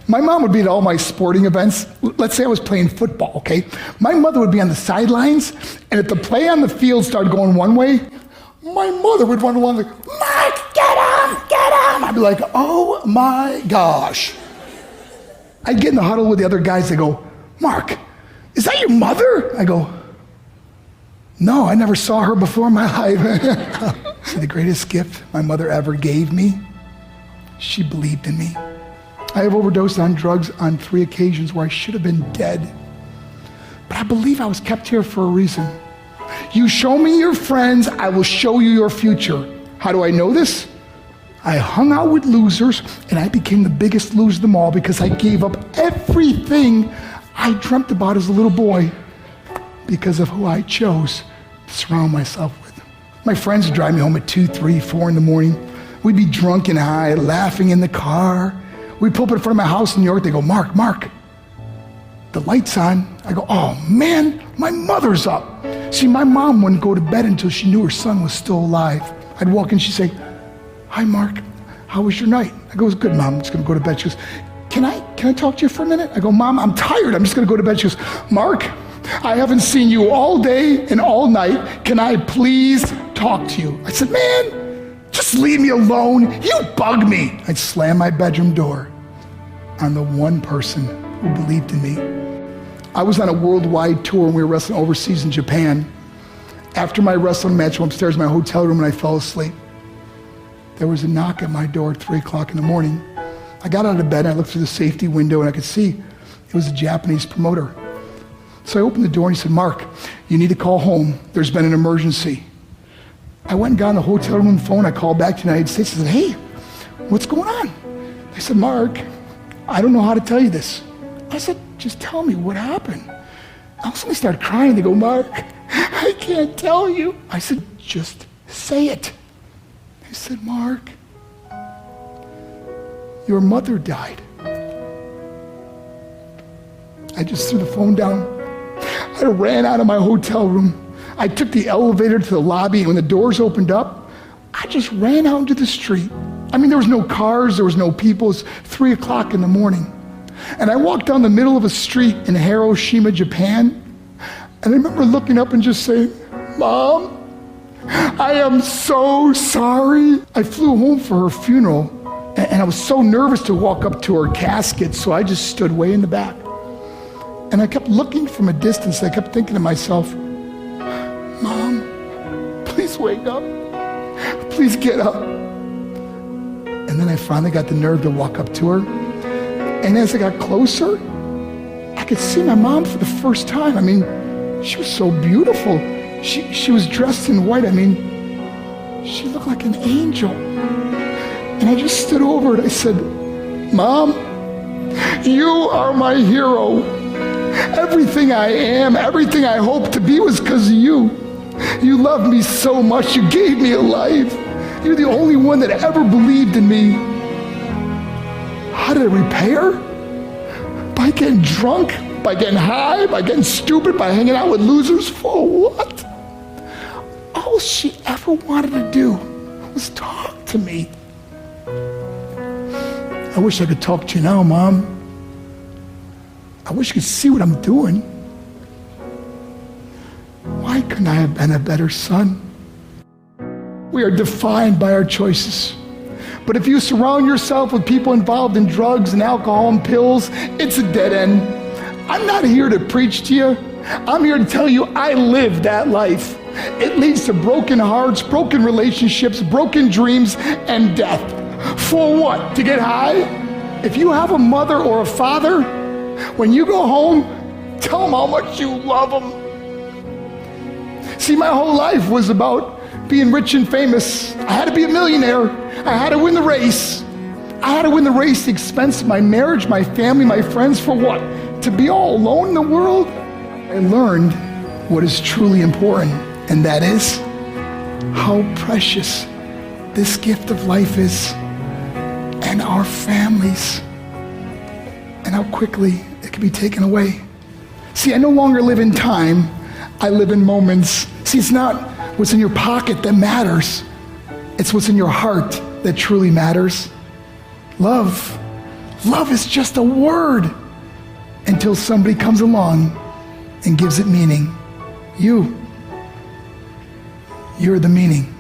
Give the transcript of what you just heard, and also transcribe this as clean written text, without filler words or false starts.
My mom would be at all my sporting events. Let's say I was playing football, okay? My mother would be on the sidelines, and if the play on the field started going one way, my mother would run along like, Mark, get him, get him! I'd be like, oh my gosh. I'd get in the huddle with the other guys, they go, Mark, is that your mother? I go, no, I never saw her before in my life. See, the greatest gift my mother ever gave me, she believed in me. I have overdosed on drugs on 3 occasions where I should have been dead. But I believe I was kept here for a reason. You show me your friends, I will show you your future. How do I know this? I hung out with losers, and I became the biggest loser of them all because I gave up everything I dreamt about as a little boy because of who I chose to surround myself with. My friends would drive me home at 2, 3, 4 in the morning. We'd be drunk and high, laughing in the car. We'd pull up in front of my house in New York. They go, Mark, the light's on. I go, oh man, my mother's up. See, my mom wouldn't go to bed until she knew her son was still alive. I'd walk in, she'd say, hi Mark, how was your night? I go, it was good, Mom, I'm just gonna go to bed. She goes, can I talk to you for a minute? I go, Mom, I'm tired, I'm just gonna go to bed. She goes, Mark, I haven't seen you all day and all night. Can I please talk to you? I said, man, just leave me alone. You bug me. I'd slam my bedroom door on the one person who believed in me. I was on a worldwide tour and we were wrestling overseas in Japan. After my wrestling match, I went upstairs in my hotel room and I fell asleep. There was a knock at my door at 3 o'clock in the morning. I got out of bed and I looked through the safety window and I could see it was a Japanese promoter. So I opened the door and he said, Mark, you need to call home. There's been an emergency. I went and got on the hotel room phone. I called back to the United States. I said, hey, what's going on? They said, Mark, I don't know how to tell you this. I said, just tell me what happened. All of a sudden they started crying. They go, Mark, I can't tell you. I said, just say it. They said, Mark, your mother died. I just threw the phone down. I ran out of my hotel room. I took the elevator to the lobby, and when the doors opened up, I just ran out into the street. I mean, there was no cars, there was no people. It was 3 o'clock in the morning. And I walked down the middle of a street in Hiroshima, Japan, and I remember looking up and just saying, Mom, I am so sorry. I flew home for her funeral, and I was so nervous to walk up to her casket, so I just stood way in the back. And I kept looking from a distance. I kept thinking to myself, Mom, please wake up. Please get up. And then I finally got the nerve to walk up to her. And as I got closer, I could see my mom for the first time. I mean, she was so beautiful. She was dressed in white. I mean, she looked like an angel. And I just stood over and I said, Mom, you are my hero. Everything I am, everything I hope to be was because of you. You loved me so much, you gave me a life. You're the only one that ever believed in me. How did I repay her? By getting drunk, by getting high, by getting stupid, by hanging out with losers? For what? All she ever wanted to do was talk to me. I wish I could talk to you now, Mom. I wish you could see what I'm doing. Why couldn't I have been a better son? We are defined by our choices. But if you surround yourself with people involved in drugs and alcohol and pills, it's a dead end. I'm not here to preach to you. I'm here to tell you I lived that life. It leads to broken hearts, broken relationships, broken dreams, and death. For what? To get high? If you have a mother or a father, when you go home, tell them how much you love them. See, my whole life was about being rich and famous. I had to be a millionaire. I had to win the race. I had to win the race at the expense of my marriage, my family, my friends. For what? To be all alone in the world? I learned what is truly important, and that is how precious this gift of life is, and our families, and how quickly it can be taken away. See, I no longer live in time, I live in moments. See, it's not what's in your pocket that matters. It's what's in your heart that truly matters. Love Love is just a word until somebody comes along and gives it meaning. You're the meaning.